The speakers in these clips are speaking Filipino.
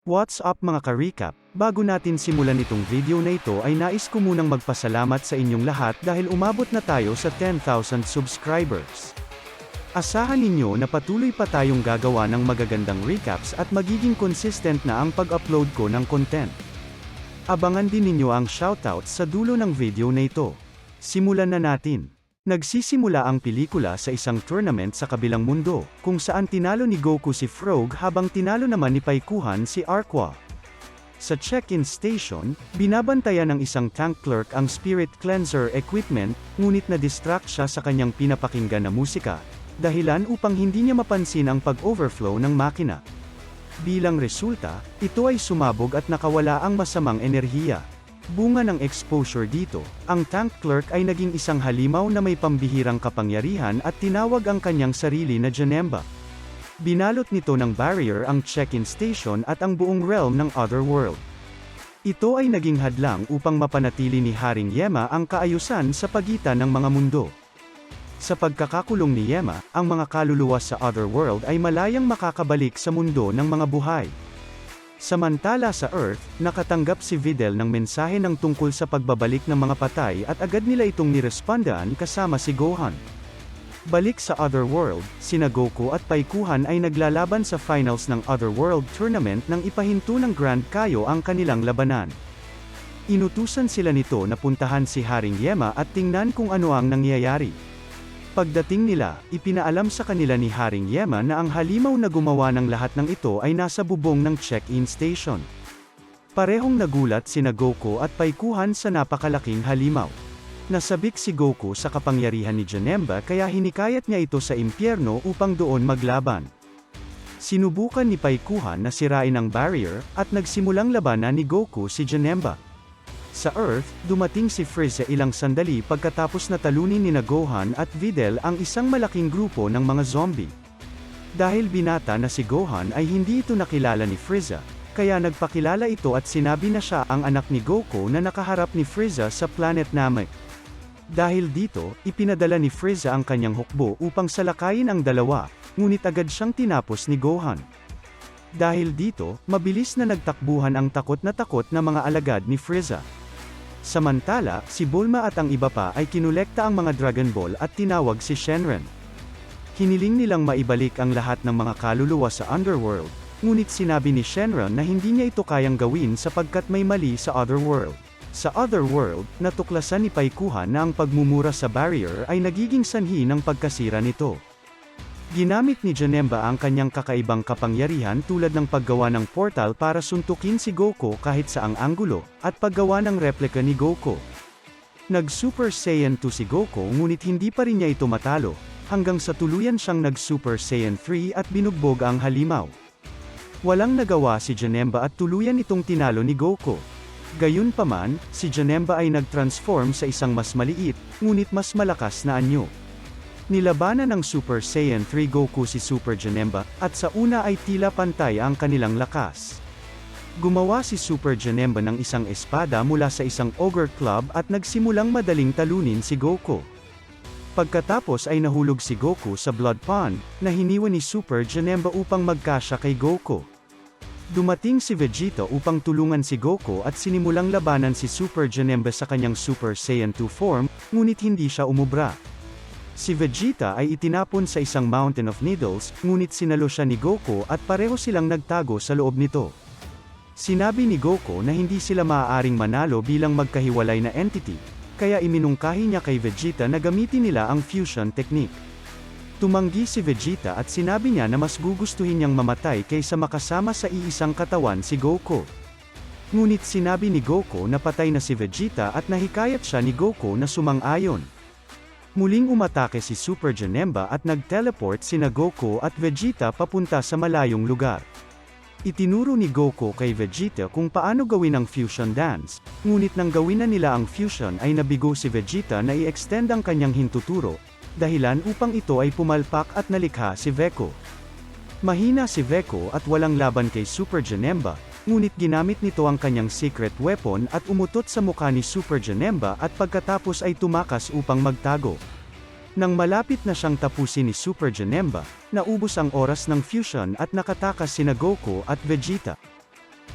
What's up mga ka-recap? Bago natin simulan itong video na ito ay nais ko munang magpasalamat sa inyong lahat dahil umabot na tayo sa 10,000 subscribers. Asahan ninyo na patuloy pa tayong gagawa ng magagandang recaps at magiging consistent na ang pag-upload ko ng content. Abangan din ninyo ang shoutouts sa dulo ng video na ito. Simulan na natin. Nagsisimula ang pelikula sa isang tournament sa kabilang mundo, kung saan tinalo ni Goku si Frog habang tinalo naman ni Paikuhan si Aqua. Sa check-in station, binabantayan ng isang tank clerk ang spirit cleanser equipment, ngunit na-distract siya sa kanyang pinapakinggan na musika, dahilan upang hindi niya mapansin ang pag-overflow ng makina. Bilang resulta, ito ay sumabog at nakawala ang masamang enerhiya. Bunga ng exposure dito, ang tank clerk ay naging isang halimaw na may pambihirang kapangyarihan at tinawag ang kanyang sarili na Janemba. Binalot nito ng barrier ang check-in station at ang buong realm ng Otherworld. Ito ay naging hadlang upang mapanatili ni Haring Yema ang kaayusan sa pagitan ng mga mundo. Sa pagkakakulong ni Yema, ang mga kaluluwa sa Otherworld ay malayang makakabalik sa mundo ng mga buhay. Samantala sa Earth, nakatanggap si Videl ng mensahe ng tungkol sa pagbabalik ng mga patay at agad nila itong nirespondaan kasama si Gohan. Balik sa Otherworld, sina Goku at Paikuhan ay naglalaban sa finals ng Otherworld Tournament nang ipahinto ng Grand Kaio ang kanilang labanan. Inutusan sila nito na puntahan si Haring Yema at tingnan kung ano ang nangyayari. Pagdating nila, ipinaalam sa kanila ni Haring Yema na ang halimaw na gumawa ng lahat ng ito ay nasa bubong ng check-in station. Parehong nagulat sina Goku at Paikuhan sa napakalaking halimaw. Nasabik si Goku sa kapangyarihan ni Janemba kaya hinikayat niya ito sa impyerno upang doon maglaban. Sinubukan ni Paikuhan na sirain ang barrier, at nagsimulang labanan ni Goku si Janemba. Sa Earth, dumating si Frieza ilang sandali pagkatapos na talunin ni Gohan at Videl ang isang malaking grupo ng mga zombie. Dahil binata na si Gohan ay hindi ito nakilala ni Frieza, kaya nagpakilala ito at sinabi na siya ang anak ni Goku na nakaharap ni Frieza sa planet Namek. Dahil dito, ipinadala ni Frieza ang kanyang hukbo upang salakayin ang dalawa, ngunit agad siyang tinapos ni Gohan. Dahil dito, mabilis na nagtakbuhan ang takot na mga alagad ni Frieza. Samantala, si Bulma at ang iba pa ay kinolekta ang mga Dragon Ball at tinawag si Shenron. Hiniling nilang maibalik ang lahat ng mga kaluluwa sa Underworld, ngunit sinabi ni Shenron na hindi niya ito kayang gawin sapagkat may mali sa Otherworld. Sa Otherworld, natuklasan ni Paikuhan na ang pagmumura sa barrier ay nagiging sanhi ng pagkasira nito. Ginamit ni Janemba ang kanyang kakaibang kapangyarihan tulad ng paggawa ng portal para suntukin si Goku kahit saang anggulo, at paggawa ng replika ni Goku. Nag-Super Saiyan 2 si Goku ngunit hindi pa rin niya ito matalo, hanggang sa tuluyan siyang nag-Super Saiyan 3 at binugbog ang halimaw. Walang nagawa si Janemba at tuluyan itong tinalo ni Goku. Gayunpaman, si Janemba ay nag-transform sa isang mas maliit, ngunit mas malakas na anyo. Nilabanan ng Super Saiyan 3 Goku si Super Janemba, at sa una ay tila pantay ang kanilang lakas. Gumawa si Super Janemba ng isang espada mula sa isang Ogre Club at nagsimulang madaling talunin si Goku. Pagkatapos ay nahulog si Goku sa Blood Pond, na hiniwan ni Super Janemba upang magkasya kay Goku. Dumating si Vegeta upang tulungan si Goku at sinimulang labanan si Super Janemba sa kanyang Super Saiyan 2 form, ngunit hindi siya umubra. Si Vegeta ay itinapon sa isang Mountain of Needles, ngunit sinalo siya ni Goku at pareho silang nagtago sa loob nito. Sinabi ni Goku na hindi sila maaaring manalo bilang magkahiwalay na entity, kaya iminungkahi niya kay Vegeta na gamitin nila ang fusion technique. Tumanggi si Vegeta at sinabi niya na mas gugustuhin niyang mamatay kaysa makasama sa iisang katawan si Goku. Ngunit sinabi ni Goku na patay na si Vegeta at nahikayat siya ni Goku na sumang-ayon. Muling umatake si Super Janemba at nag-teleport sina Goku at Vegeta papunta sa malayong lugar. Itinuro ni Goku kay Vegeta kung paano gawin ang fusion dance, ngunit nang gawin na nila ang fusion ay nabigo si Vegeta na i-extend ang kanyang hintuturo, dahilan upang ito ay pumalpak at nalikha si Veko. Mahina si Veko at walang laban kay Super Janemba, ngunit ginamit nito ang kanyang secret weapon at umutot sa mukha ni Super Janemba at pagkatapos ay tumakas upang magtago. Nang malapit na siyang tapusin ni Super Janemba, naubos ang oras ng fusion at nakatakas sina Goku at Vegeta.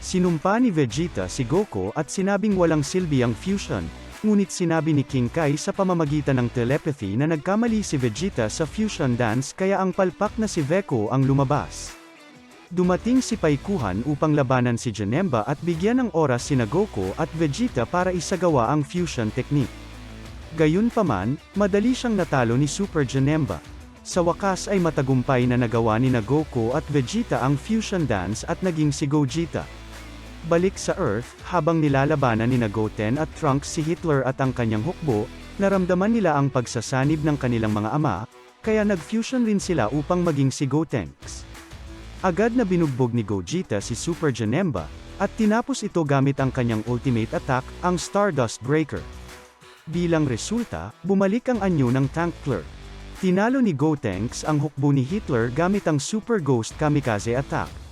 Sinumpa ni Vegeta si Goku at sinabing walang silbi ang fusion, ngunit sinabi ni King Kai sa pamamagitan ng telepathy na nagkamali si Vegeta sa fusion dance kaya ang palpak na si Veko ang lumabas. Dumating si Paikuhan upang labanan si Janemba at bigyan ng oras sina Goku at Vegeta para isagawa ang fusion technique. Gayunpaman, madali siyang natalo ni Super Janemba. Sa wakas ay matagumpay na nagawa ni Goku at Vegeta ang fusion dance at naging si Gogeta. Balik sa Earth, habang nilalabanan ni Goten at Trunks si Hitler at ang kanyang hukbo, naramdaman nila ang pagsasanib ng kanilang mga ama, kaya nag-fusion rin sila upang maging si Gotenks. Agad na binugbog ni Gogeta si Super Janemba, at tinapos ito gamit ang kanyang ultimate attack, ang Stardust Breaker. Bilang resulta, bumalik ang anyo ng Tankler. Tinalo ni Gotenks ang hukbo ni Hitler gamit ang Super Ghost Kamikaze attack.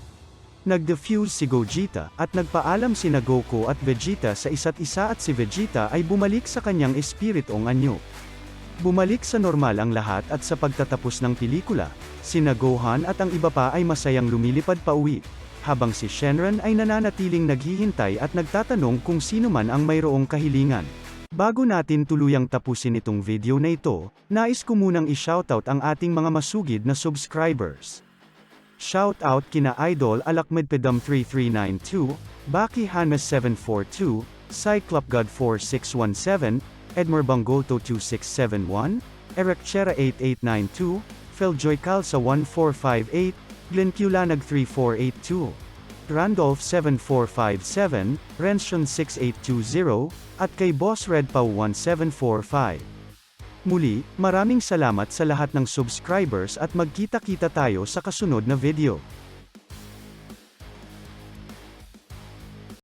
Nag-defuse si Gogeta, at nagpaalam sina Goku at Vegeta sa isa't isa at si Vegeta ay bumalik sa kanyang espiritong anyo. Bumalik sa normal ang lahat at sa pagtatapos ng pelikula, sina Gohan at ang iba pa ay masayang lumilipad pauwi, habang si Shenron ay nananatiling naghihintay at nagtatanong kung sino man ang mayroong kahilingan. Bago natin tuluyang tapusin itong video na ito, nais ko munang i-shoutout ang ating mga masugid na subscribers. Shoutout kina Idol Alakmedpedam 3392, Baki Hanmes 742, Cyclopgod 4617, Edmer Bangolto 2671, Eric Chera 8892, Philjoy Calza 1458, Glenn Culanag 3482, Randolph 7457, Renshon 6820, at kay Boss Red Pau 1745. Muli, maraming salamat sa lahat ng subscribers at magkita-kita tayo sa kasunod na video.